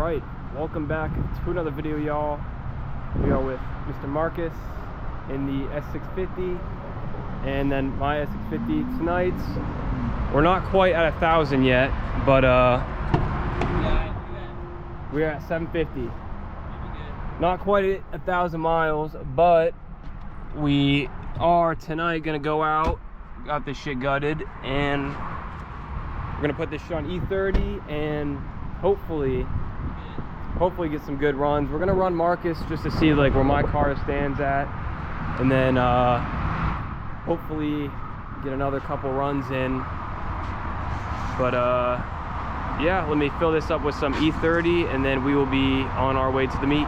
Alright, welcome back to another video, y'all. We are with Mr. Marcus in the S650 and then my S650 tonight. We're not quite at 1,000 yet, but we're at 750. Not quite at 1,000 miles, but we are tonight gonna go out, got this shit gutted, and we're gonna put this shit on E30 and hopefully get some good runs. We're gonna run Marcus just to see like where my car stands at, and then hopefully get another couple runs in. But yeah, let me fill this up with some E30 and then we will be on our way to the meet.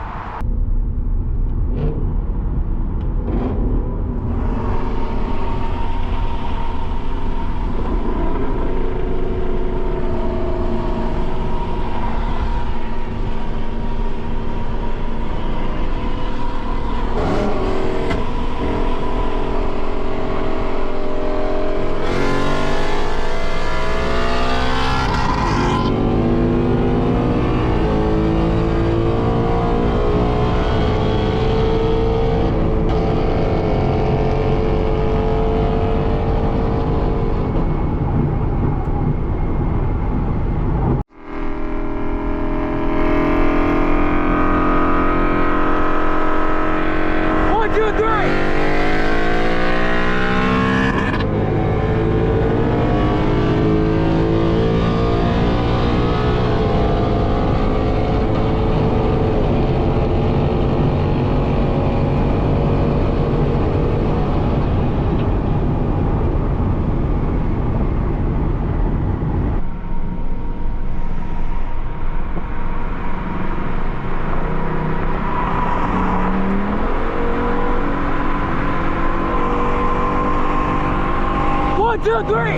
One, two, three!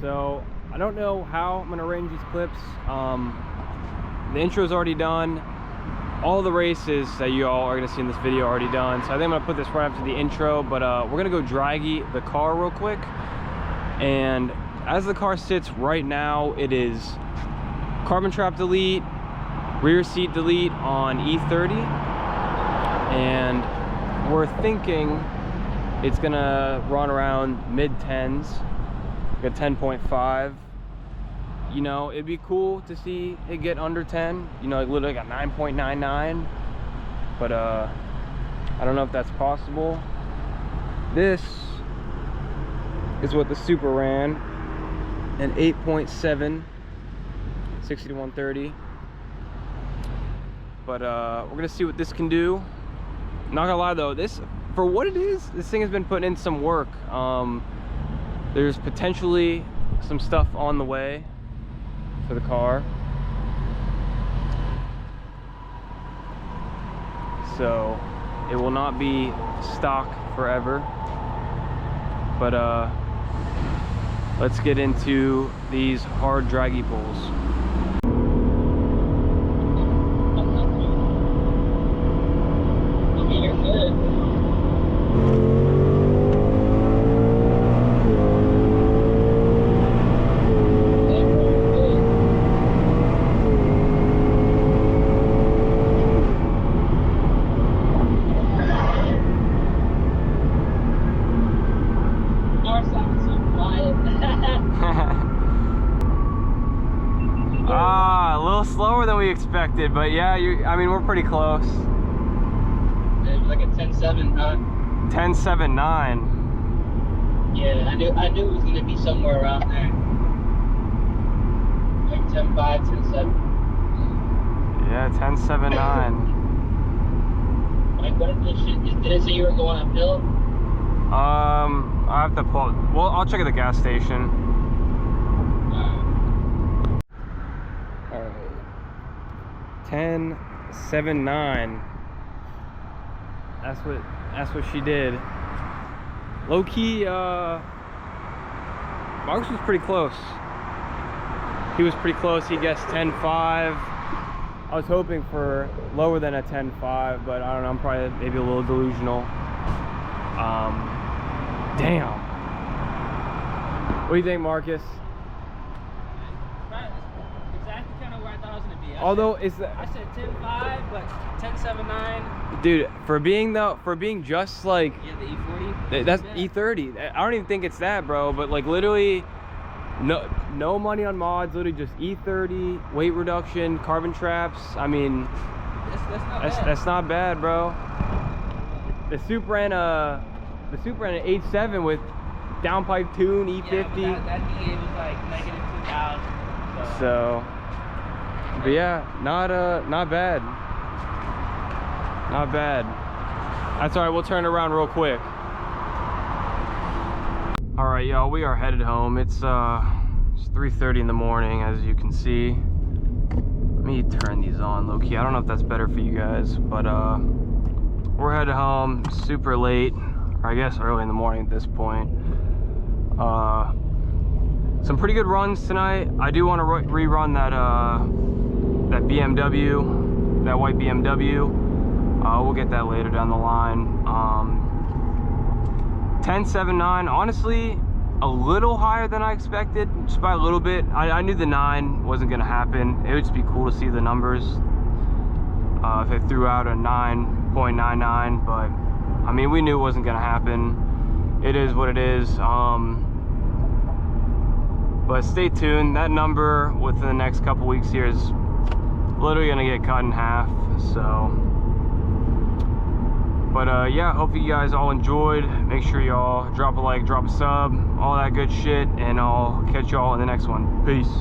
So I don't know how I'm gonna arrange these clips. The intro's already done. All the races that you all are gonna see in this video are already done. So I think I'm gonna put this right after the intro, but we're gonna go Draggy the car real quick. And as the car sits right now, it is carbon trap delete, rear seat delete on E30. And we're thinking it's gonna run around mid-10s. Got 10.5. You know, it'd be cool to see it get under 10. You know, it literally got 9.99. But I don't know if that's possible. This is what the Super ran, an 8.7, 60 to 130. But we're gonna see what this can do. Not gonna lie though, this, for what it is, this thing has been putting in some work. There's potentially some stuff on the way for the car. So It will not be stock forever. But let's get into these hard draggy pulls. Slower than we expected, but yeah, I mean, we're pretty close. It was like a 10.7, huh? 10.79. Yeah, I knew it was gonna be somewhere around there. Like 10.5, 10.7. Yeah, 10.79. Like, what is this shit? Did it say you were going uphill? I have to pull. Well, I'll check at the gas station. All right. 10.79. That's what she did. Low key, Marcus was pretty close. He was pretty close. He guessed 10.5. I was hoping for lower than a 10.5, but I don't know. I'm probably maybe a little delusional. Damn. What do you think, Marcus? Although I said 10.5, but 10.79. Dude, for being just like, Yeah, the E40. that's E30. I don't even think it's that, bro. But like literally, no money on mods. Literally just E30, weight reduction, carbon traps. I mean, that's not bad, bro. The Supra and an 8.7 with downpipe tune, E50. Yeah, that DA was like negative 2,000. So. But yeah, not bad. Not bad. That's all right, we'll turn it around real quick. All right, y'all, we are headed home. It's 3:30 in the morning, as you can see. Let me turn these on low key. I don't know if that's better for you guys, but we're headed home super late, or I guess early in the morning at this point. Some pretty good runs tonight. I do want to rerun that BMW, that white BMW. We'll get that later down the line. 10.79, honestly, a little higher than I expected, just by a little bit. I knew the 9 wasn't gonna happen. It would just be cool to see the numbers. If they threw out a 9.99, but I mean, we knew it wasn't gonna happen. It is what it is. But stay tuned. That number within the next couple weeks here is literally gonna get cut in half. So, but yeah, hope you guys all enjoyed. Make sure y'all drop a like, drop a sub, all that good shit, and I'll catch y'all in the next one. Peace.